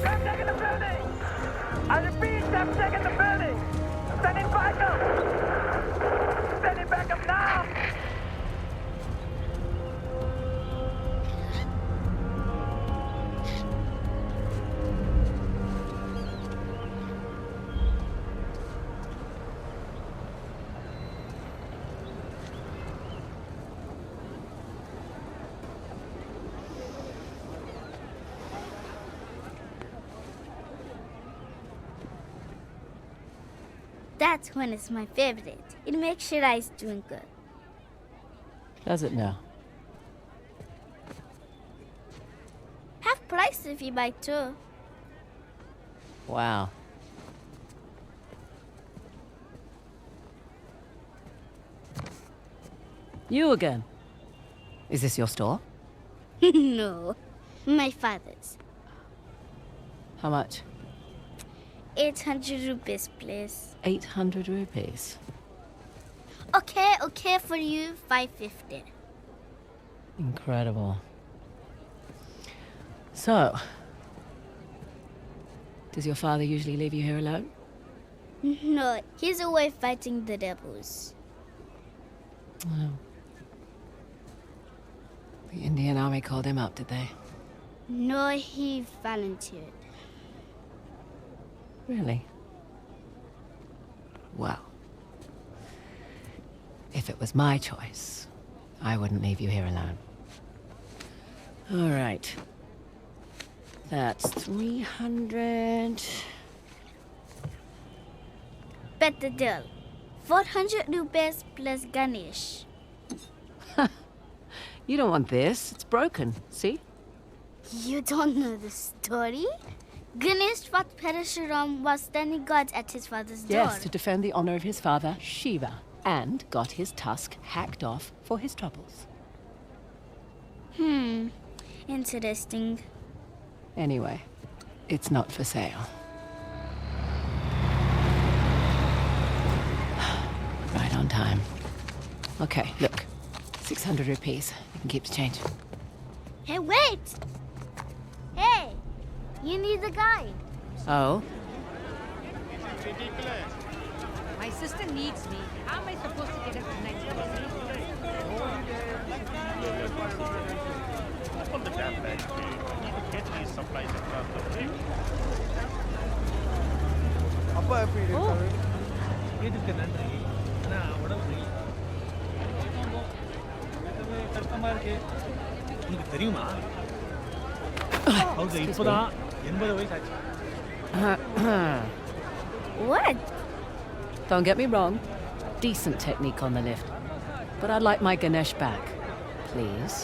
Step in the building! I repeat, step in the building! Sending backup! Sending backup now! That's when it's my favorite. It makes your eyes twinkle. Does it now? Half price if you buy two. Wow. You again? Is this your store? No, my father's. How much? 800 rupees, please. 800 rupees. Okay, for you, 550. Incredible. So, does your father usually leave you here alone? No, he's away fighting the rebels. Oh. The Indian army called him up, did they? No, he volunteered. Really? Well, if it was my choice, I wouldn't leave you here alone. All right. That's 300. Better deal. 400 rupees plus Ganesh. You don't want this. It's broken. See? You don't know the story? Ganesh fought Parashuram while standing guard at his father's door. Yes, to defend the honor of his father, Shiva, and got his tusk hacked off for his troubles. Interesting. Anyway, it's not for sale. Right on time. Okay, look. 600 rupees. You can keep the change. Hey, wait! Hey! You need a guide. Oh? My sister needs me. How am I supposed to get up tonight? On the damn bag, you need to get these supplies across the way. அப்பா எப்படி இருக்காரு? இதுக்கு நன்றி. நான் உடம்பு கஷ்டமா இருக்கு. உங்களுக்கு தெரியுமா? அவங்க இப்போதான் 80 வயசு ஆச்சு. What? Don't get me wrong. Decent technique on the lift. But I'd like my Ganesh back. Please.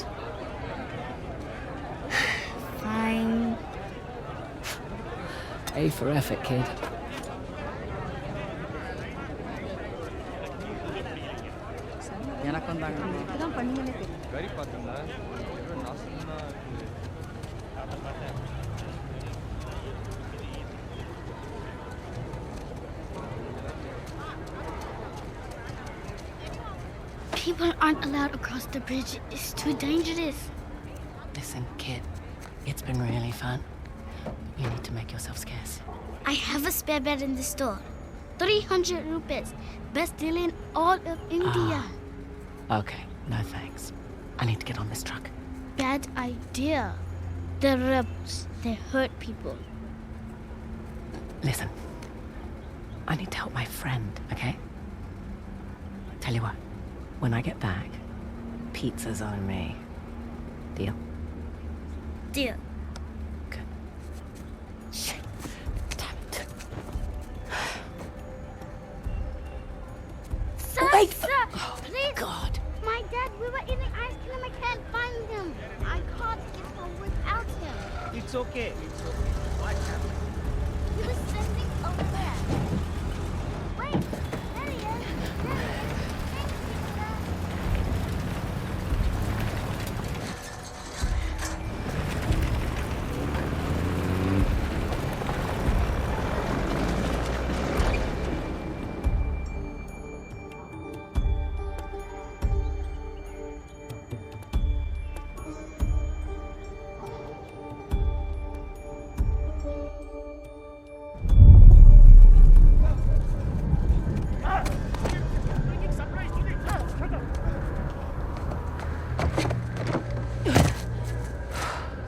Fine. A for effort, kid. கறி பார்த்தீங்களா? People aren't allowed across the bridge. It's too dangerous. Listen, kid. It's been really fun. You need to make yourself scarce. I have a spare bed in the store. 300 rupees. Best deal in all of India. Okay, no thanks. I need to get on this truck. Bad idea. The rebels, they hurt people. Listen. I need to help my friend, okay? Tell you what. When I get back, pizza's on me. Deal? Deal. Good. Shit. Damn it. Sir, Wait! sir, please. God. My dad, we were eating ice cream. I can't find him. I can't get home without him. It's okay. It's okay. What happened? He was standing over there. Wait, there he is. There he is. Thanks, pizza.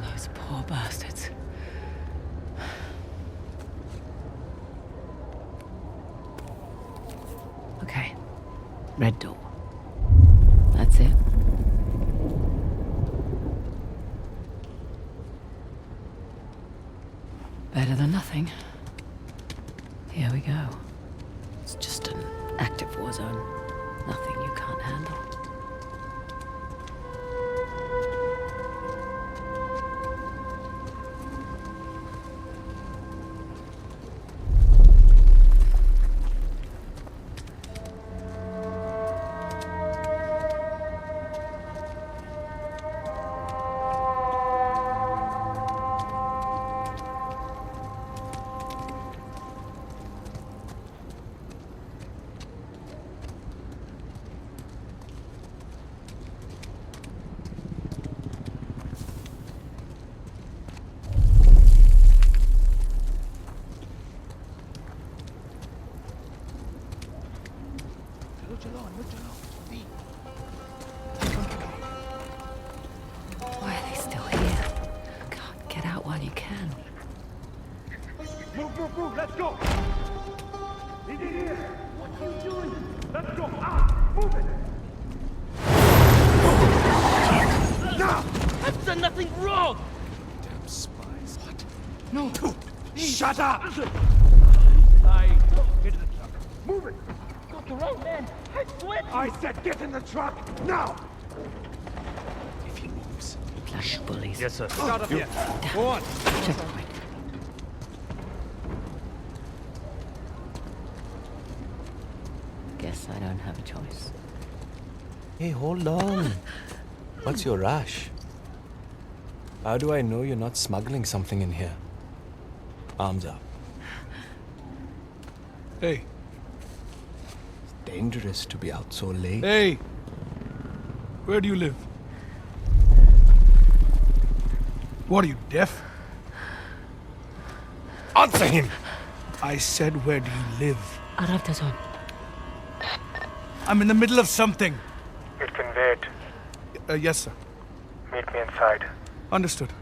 Those poor bastards. Okay. Red door. That's it. Better than nothing. Here we go. It's just an active war zone. Nothing you can't handle. Why are they still here? God, get out while you can. Move, let's go! He's in here! What are you doing? Let's go! Ah, move it! Now! I've done nothing wrong! Damn spies. What? No! Shut up! I get in the truck. Move it! Got the wrong man! I swear! I said get in the truck, now! If he moves. Flash bullies. Yes, sir. Get out of here. Go on. Checkpoint. Guess I don't have a choice. Hey, hold on. What's your rush? How do I know you're not smuggling something in here? Arms up. Hey. It's dangerous to be out so late. Hey. Where do you live? What are you, deaf? Answer him! I said, where do you live? Aravtazon. I'm in the middle of something. It can wait. Yes, sir. Meet me inside. Understood.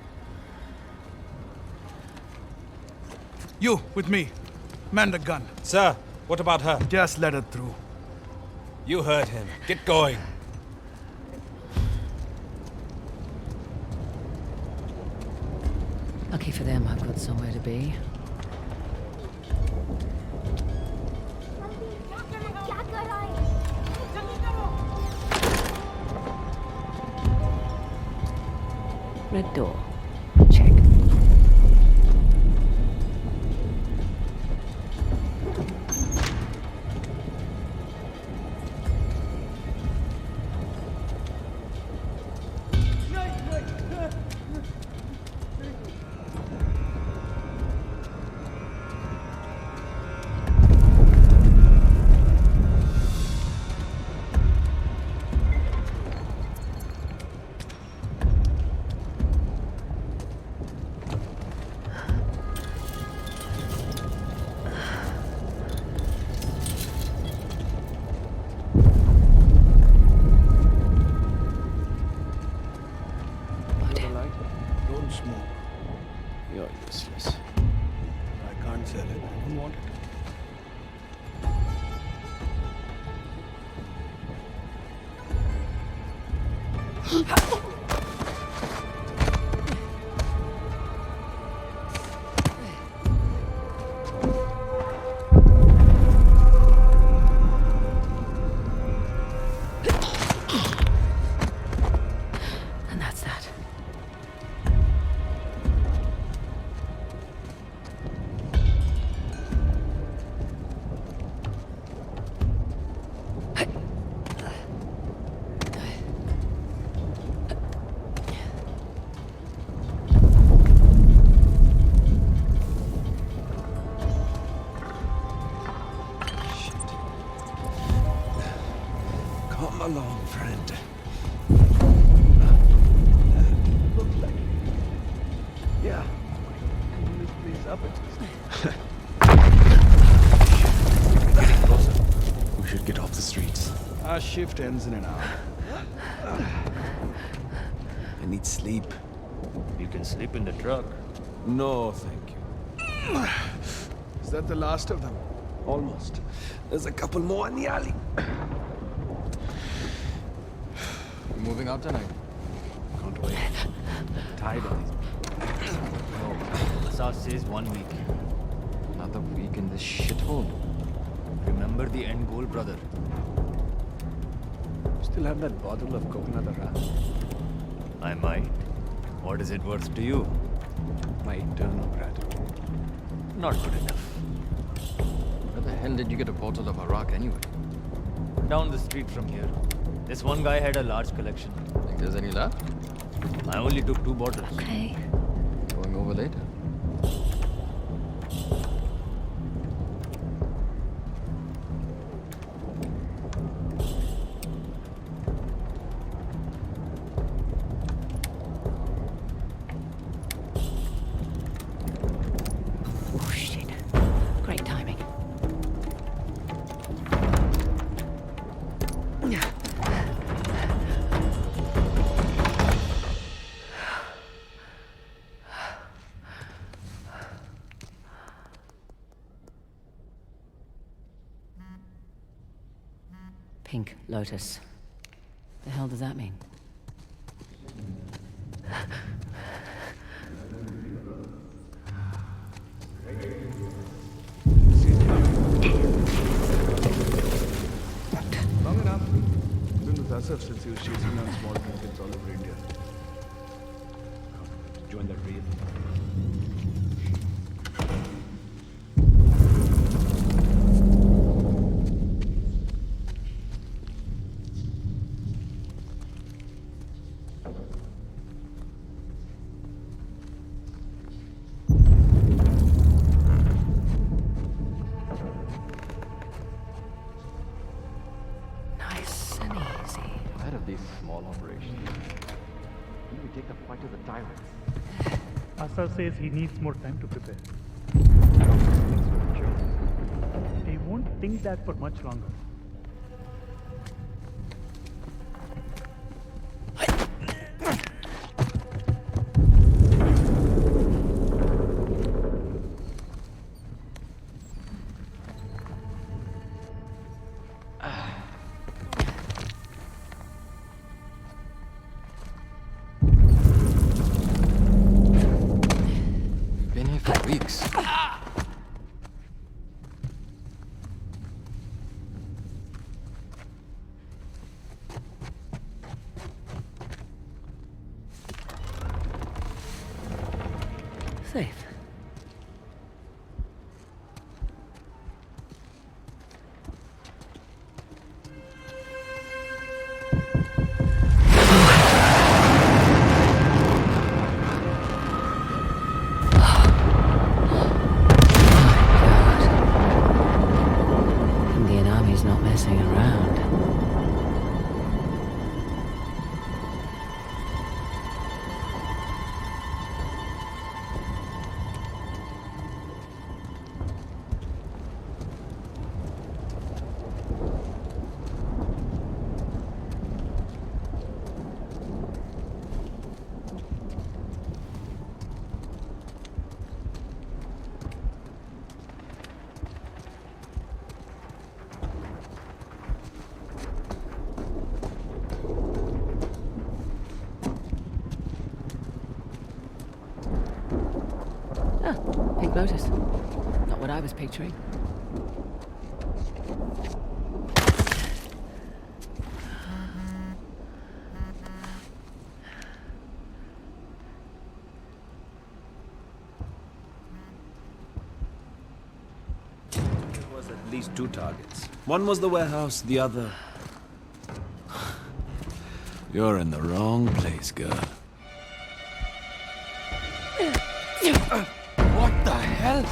You, with me. Man the gun. Sir, what about her? Just let her through. You heard him. Get going. Lucky for them, I've got somewhere to be. क्या कर रहा है? Red door. Check. don't smoke. You're useless. I can't sell it. I don't want it. And that's that. Come along, friend. Looks like it. Yeah. Clean this place up at least. Getting closer. We should get off the streets. Our shift ends in an hour. I need sleep. You can sleep in the truck. No, thank you. Is that the last of them? Almost. There's a couple more in the alley. You moving out tonight? Can't wait. Tired of these. No, Asaf says 1 week. Another week in this shithole. Remember the end goal, brother. Still have that bottle of coconut ras. I might. What is it worth to you? My eternal gratitude. Not good enough. Where the hell did you get a bottle of Arak anyway? Down the street from here. This one guy had a large collection. Think there's any left? I only took 2 bottles. Okay. Going over later. Oh, shit. Great timing. Pink lotus. The hell does that mean? Long enough. Been with Asaf since he was chasing down small trinkets all over India. Join that raid. Nice and easy. Tired of these small operations. When we take the fight to the tyrants. Asaf says he needs more time to prepare. He won't think that for much longer. Been here for weeks. Safe. Indian Army's not messing around. Pink Lotus. Not what I was picturing. There was at least 2 targets. One was the warehouse, the other... You're in the wrong place, girl. What the hell?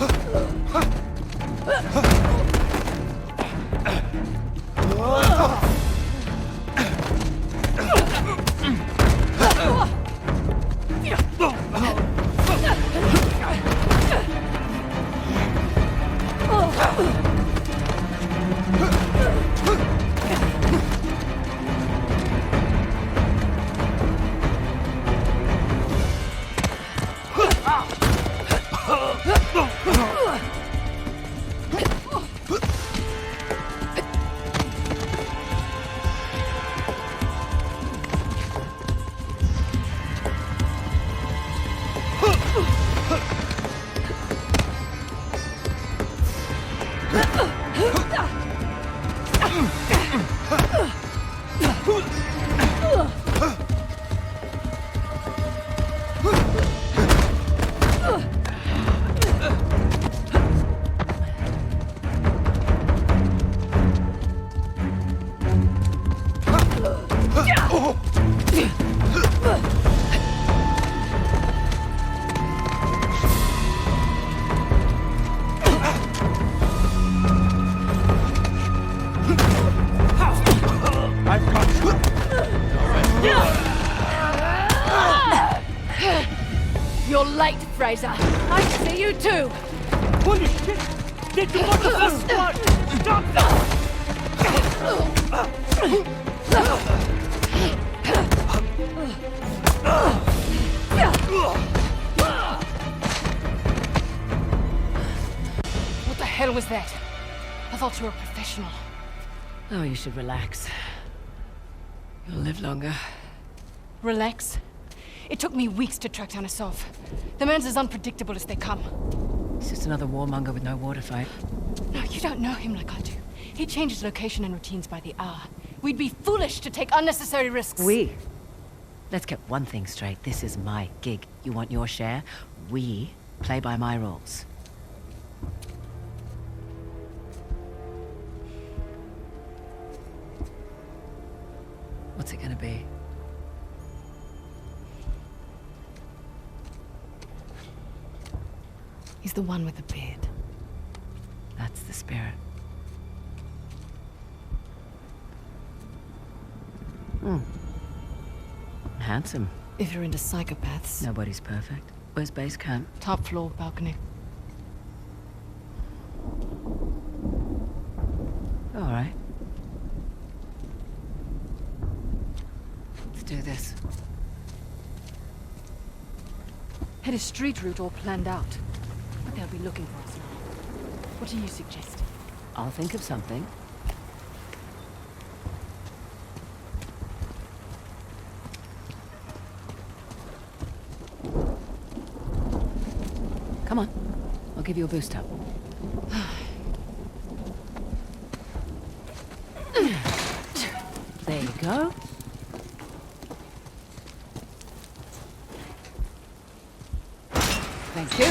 You're late, Fraser. I see you too. Holy shit! They took out the first squad! Stop them! What the hell was that? I thought you were a professional. Oh, you should relax. You'll live longer. Relax. It took me weeks to track down Asov. The man's as unpredictable as they come. He's just another warmonger with no water fight. No, you don't know him like I do. He changes location and routines by the hour. We'd be foolish to take unnecessary risks. Let's get one thing straight. This is my gig. You want your share? We play by my rules. What's it gonna be? He's the one with the beard. That's the spirit. Handsome. If you're into psychopaths. Nobody's perfect. Where's base camp? Top floor, balcony. All right. Let's do this. Had a street route all planned out. But they'll be looking for us now. What do you suggest? I'll think of something. Come on. I'll give you a boost up. There you go. Thank you.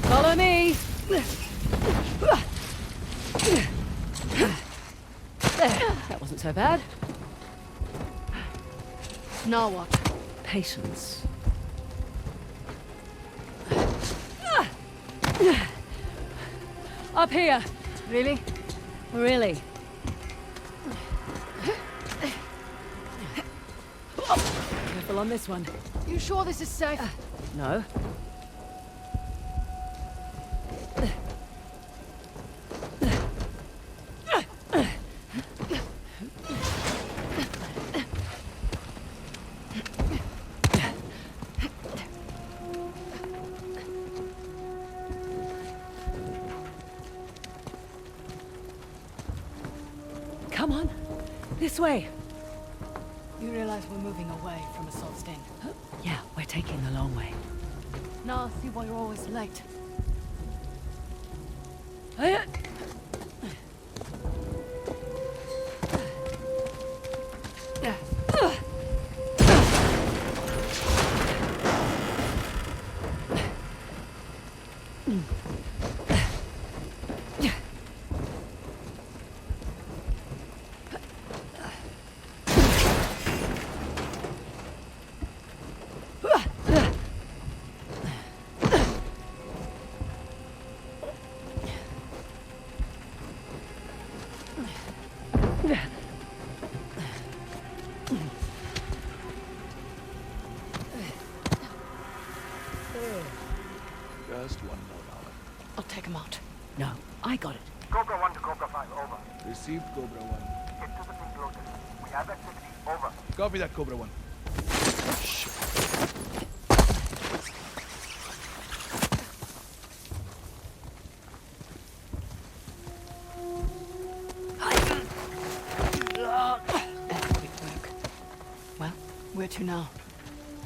Follow me. There, that wasn't so bad. Now what? Patience. Up here. Really? Really? Careful on this one. You sure this is safe? No. Come Come on. This way. You realize we're moving away from Assault's Den? Yeah, we're taking the long way. Now I see why you're always late. Just one more hour. I'll take him out. No, I got it. Cobra 1 to Cobra 5, over. Received, Cobra 1. Get to the pink lotus. We have activity, over. Copy that, Cobra 1. Shit. Quick work. Well, where to now?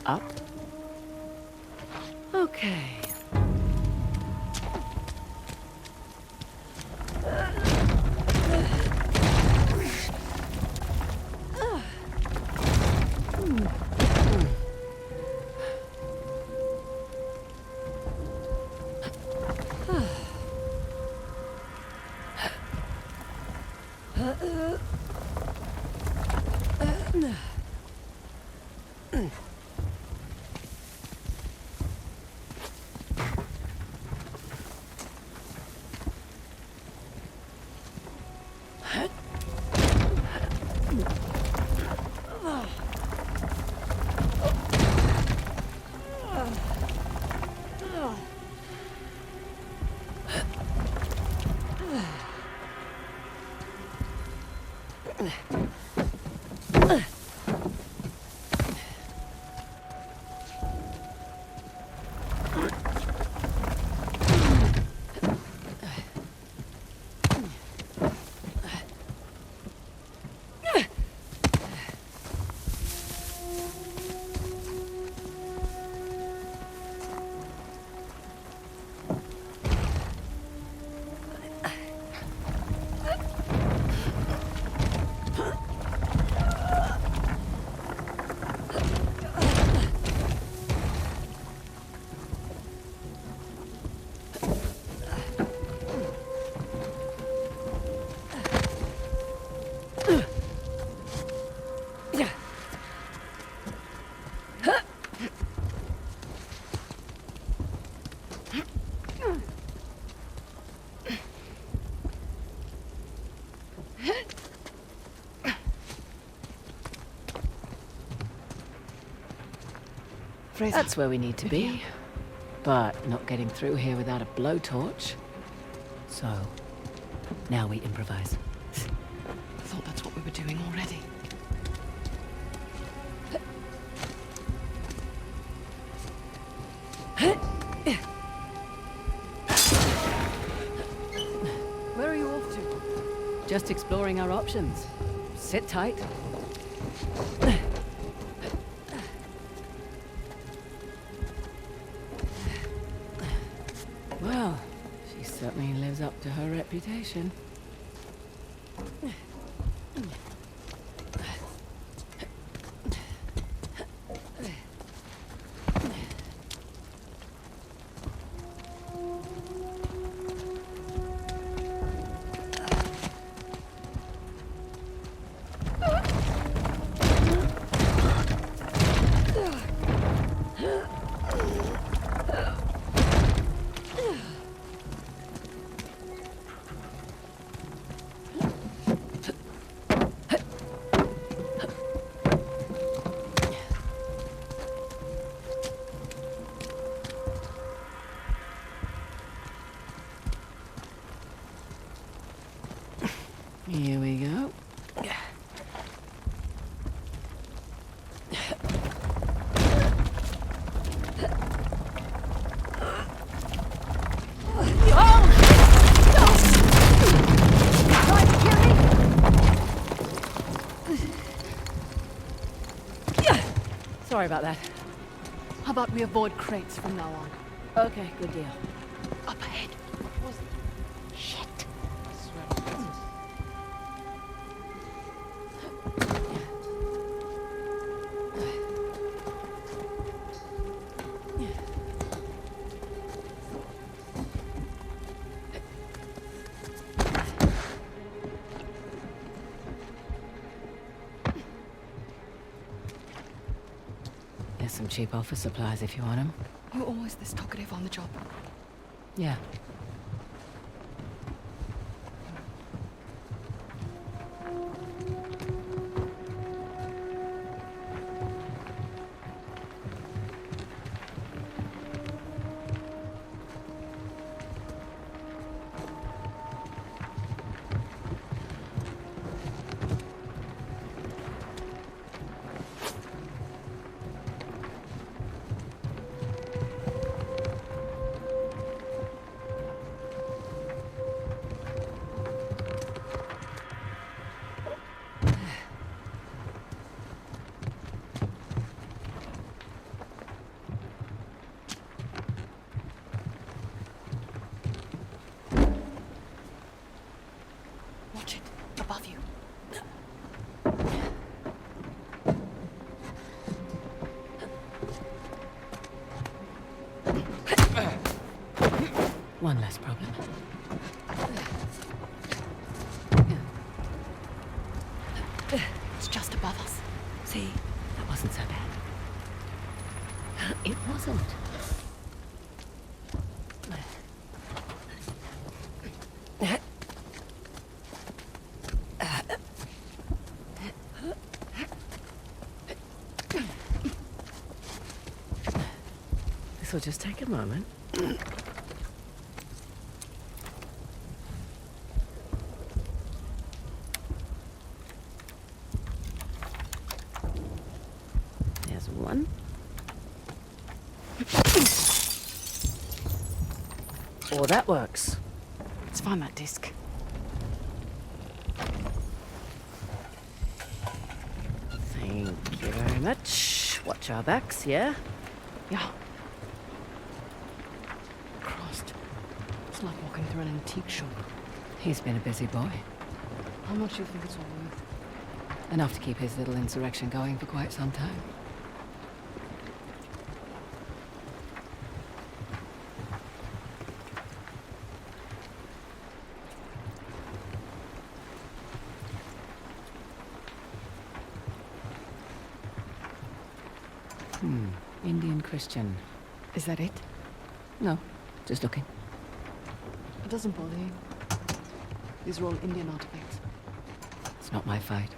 Up. Okay. Fraser. That's where we need to be. But not getting through here without a blowtorch. So, now we improvise. I thought that's what we were doing already. Where are you off to? Just exploring our options. Sit tight. Well, she certainly lives up to her reputation. Here we go. Sorry about that. How about we avoid crates from now on? Okay, good deal. Up ahead. Shit. There's some cheap office supplies if you want them. You're always this talkative on the job. Yeah. Watch it. Above you. One less problem. It's just above us. See, that wasn't so bad. It wasn't. This will just take a moment. There's one. Oh, that works. Let's find that disc. Thank you very much. Watch our backs, yeah? Yeah. Christ. It's like walking through an antique shop. He's been a busy boy. How much do you think it's all worth? Enough to keep his little insurrection going for quite some time. Indian Christian. Is that it? No, just looking. It doesn't bother you. These are all Indian artifacts. It's not my fight.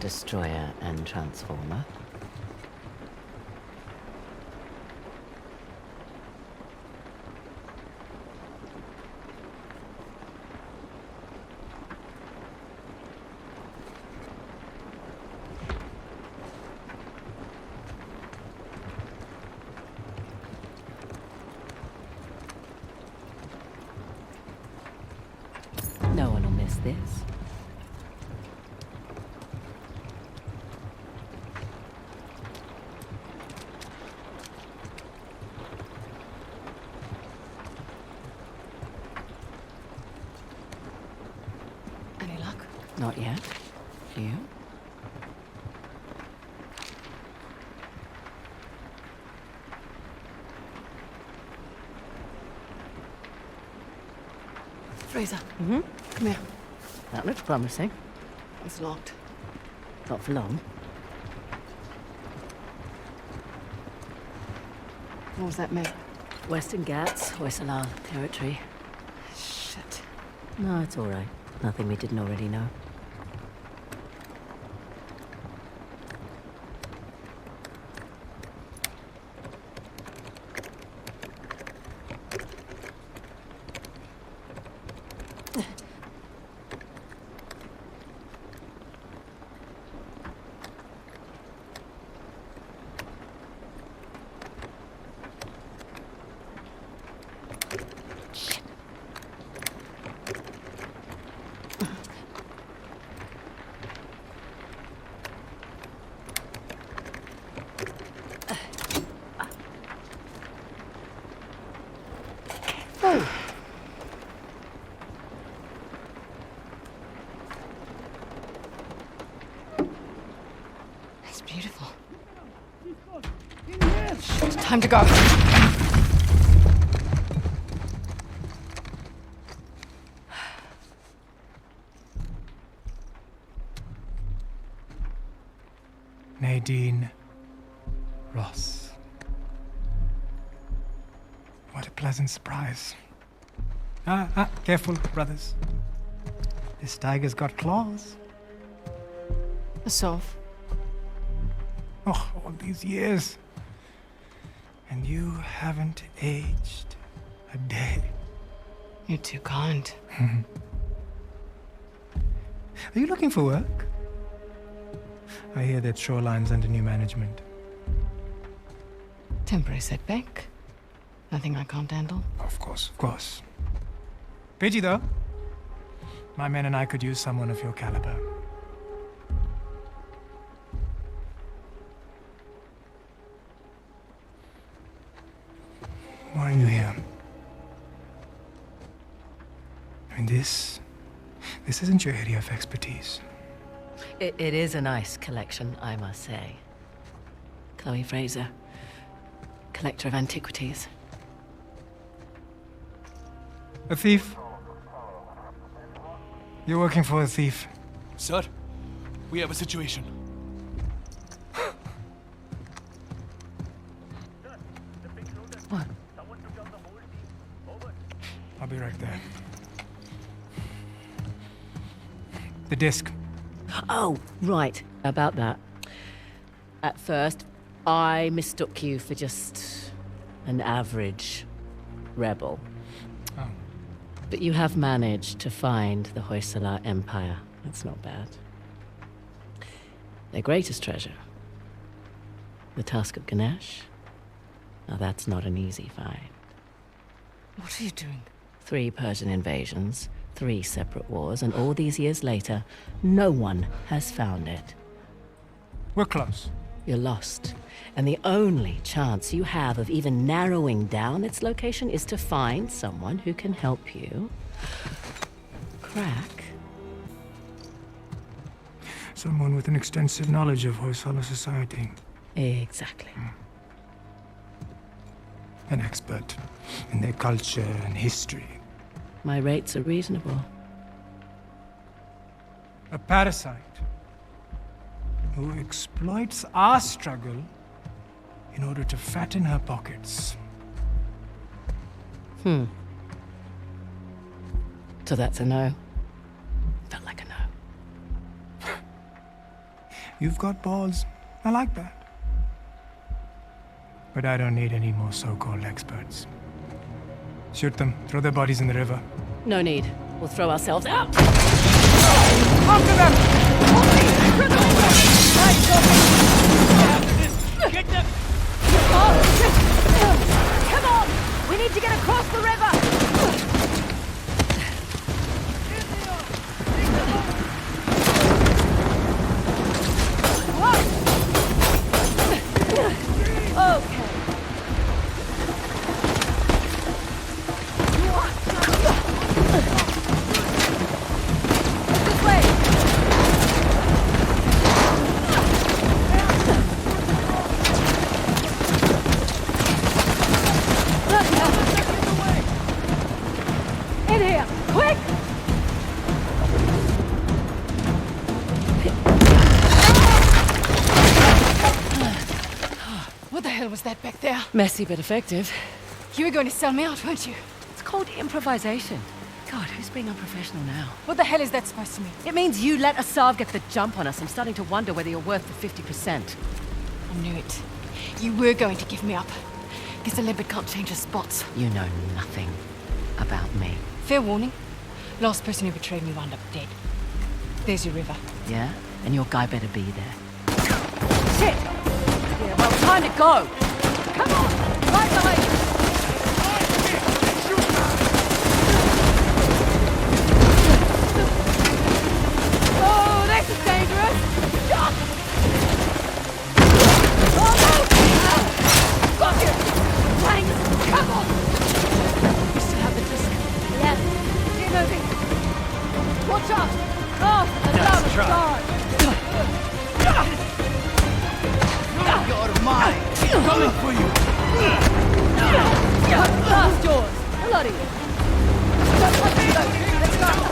Destroyer and transformer. No one will miss this. Any luck? Not yet. You? Fraser, Mm-hmm. come here. That looks promising. It's locked. Not for long. What was that map? Western Ghats, Hoysala territory. Shit. No, it's all right. Nothing we didn't already know. careful. Shit, time to go. Nadine Ross. What a pleasant surprise. Careful, brothers. This tiger's got claws. A sov. Oh, all these years. And you haven't aged a day. You're too kind. Are you looking for work? I hear that Shoreline's under new management. Temporary setback. Nothing I can't handle. Of course, of course. Pity though. My men and I could use someone of your caliber. Why are you here? I mean, this isn't your area of expertise. It is a nice collection, I must say. Chloe Fraser, collector of antiquities. A thief? You're working for a thief. Sir, we have a situation. What? I'll be right there. The disc. Oh, right. About that. At first, I mistook you for just an average rebel. Oh. But you have managed to find the Hoysala Empire. That's not bad. Their greatest treasure, the Tusk of Ganesh. Now that's not an easy find. What are you doing? 3 Persian invasions, 3 separate wars, and all these years later, no one has found it. We're close. You're lost. And the only chance you have of even narrowing down its location is to find someone who can help you crack. Someone with an extensive knowledge of Hoysala society. Exactly. An expert in their culture and history. My rates are reasonable. A parasite who exploits our struggle in order to fatten her pockets. So that's a no. Felt like a no. You've got balls. I like that. But I don't need any more so-called experts. Shoot them. Throw their bodies in the river. No need. We'll throw ourselves out. After them! Get them! Come on! We need to get across the river! Okay. This way! In here! Quick! What the hell was that back there? Messy but effective. You were going to sell me out, weren't you? It's called improvisation. God, who's being unprofessional now? What the hell is that supposed to mean? It means you let Asav get the jump on us. I'm starting to wonder whether you're worth the 50%. I knew it. You were going to give me up. Guess the leopard can't change his spots. You know nothing about me. Fair warning. Last person who betrayed me wound up dead. There's your river. Yeah? And your guy better be there. Shit! Yeah, well, time to go! Come on! Right behind you! Oh, this is dangerous! Oh, no! Got you! Thanks! Come on! You still have the disc? Yes. Keep moving. Watch out! Oh, the love of God! You're mine! Coming for you! Last yours. A lot of you. Let's go.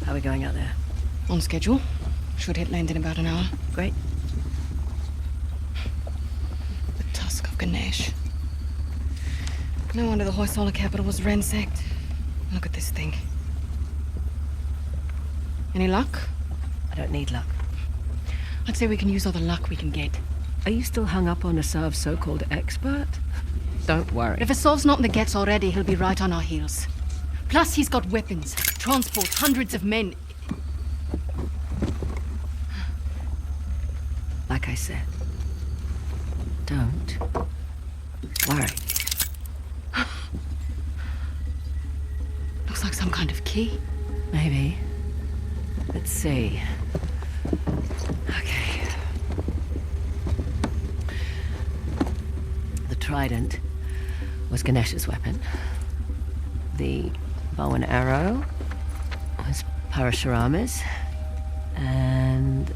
How are we going out there? On schedule. Should hit land in about an hour. Great. The tusk of Ganesh. No wonder the Hoysala capital was ransacked. Look at this thing. Any luck? I don't need luck. I'd say we can use all the luck we can get. Are you still hung up on Asav's so-called expert? Don't worry. If Asav's not in the Gets already, he'll be right on our heels. Plus, he's got weapons, transport, hundreds of men. Like I said, don't worry. Looks like some kind of key. Maybe. Let's see. Okay. The trident was Ganesh's weapon. The bow and arrow was Parashurama's. And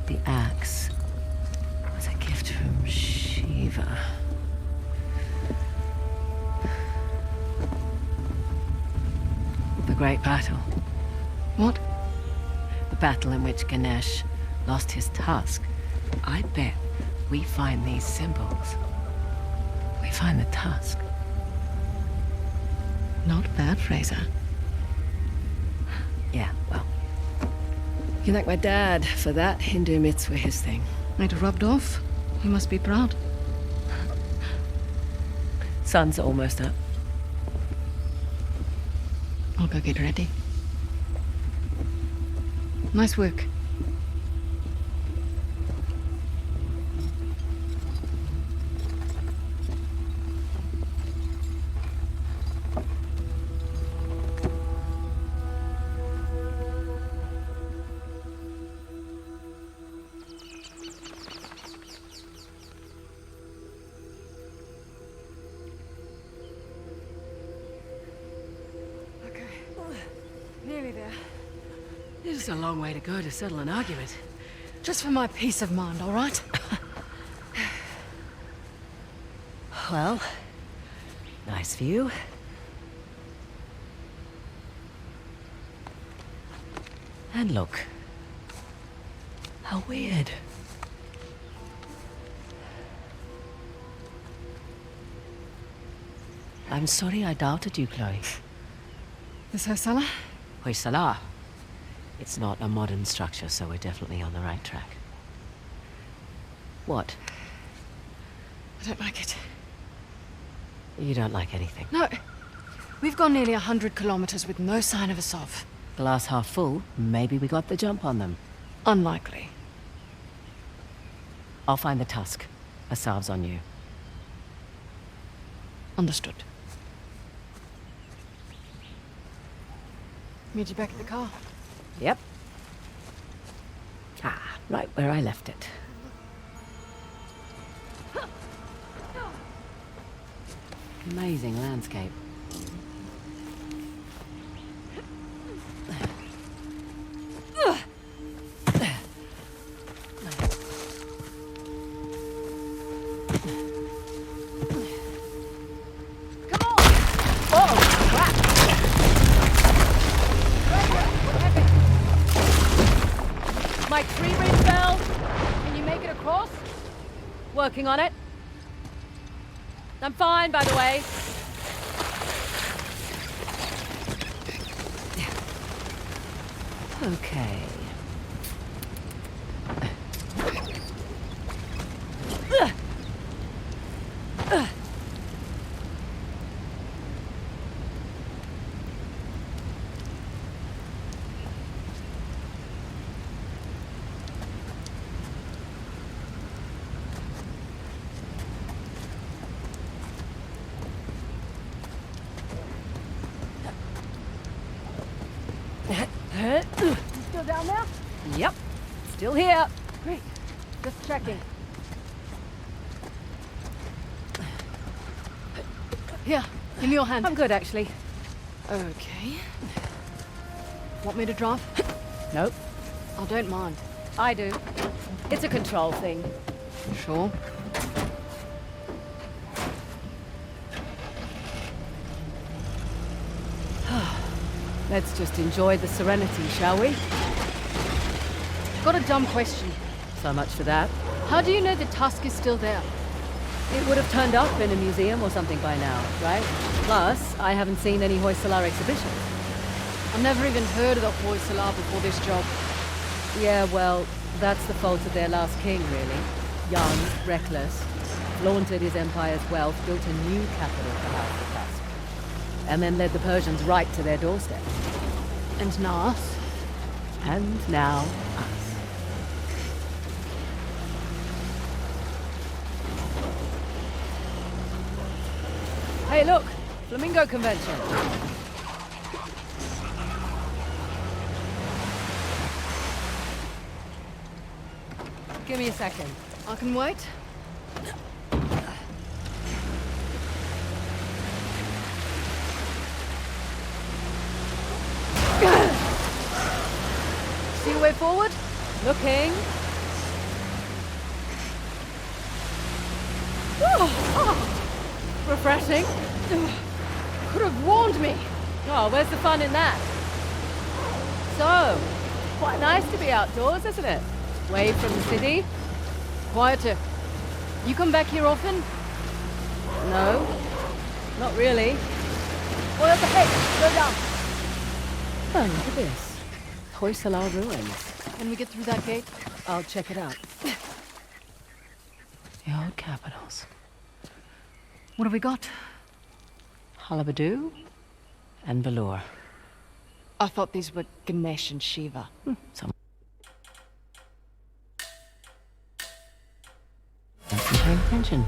the axe was a gift from Shiva. The Great Battle. What? The battle in which Ganesh lost his tusk. I bet we find these symbols. We find the tusk. Not bad, Fraser. Yeah, well. You can thank my dad for that. Hindu myths were his thing. It rubbed off. You must be proud. Sun's almost up. I'll go get ready. Nice work. Nearly there. This is a long way to go to settle an argument. Just for my peace of mind, all right? Well, nice view. And look. How weird. I'm sorry I doubted you, Chloe. This Hoysala? Hoysala. It's not a modern structure, so we're definitely on the right track. What? I don't like it. You don't like anything. No. We've gone nearly 100 kilometers with no sign of a Sov. Glass half full, maybe we got the jump on them. Unlikely. I'll find the tusk. A salve's on you. Understood. Meet you back at the car. Yep. Ah, right where I left it. Amazing landscape. My tree ring fell. Can you make it across? Working on it. I'm fine, by the way. Okay. Still down there? Yep. Still here. Great. Just checking. Here, give me your hand. I'm good, actually. Okay. Want me to drive? Nope. I don't mind. I do. It's a control thing. Sure. Let's just enjoy the serenity, shall we? Got a dumb question. So much for that. How do you know the tusk is still there? It would have turned up in a museum or something by now, right? Plus, I haven't seen any Hoysalar exhibitions. I've never even heard of the Hoysalar before this job. Yeah, well, that's the fault of their last king, really. Young, reckless, flaunted his empire's wealth, built a new capital for House of Tusk, and then led the Persians right to their doorstep. And now us? And now us. Hey, look! Flamingo convention. Give me a second. I can wait. See your way forward? Looking. Refreshing. Could have warned me. Oh, where's the fun in that? So, quite nice to be outdoors, isn't it? Away from the city. Quieter. You come back here often? No, not really. Oil ahead. Go down. Oh, look at this. Hoysalar ruins. When we get through that gate? I'll check it out. The old capitals. What have we got? Halabadu and Velour. I thought these were Ganesh and Shiva. Some paying attention.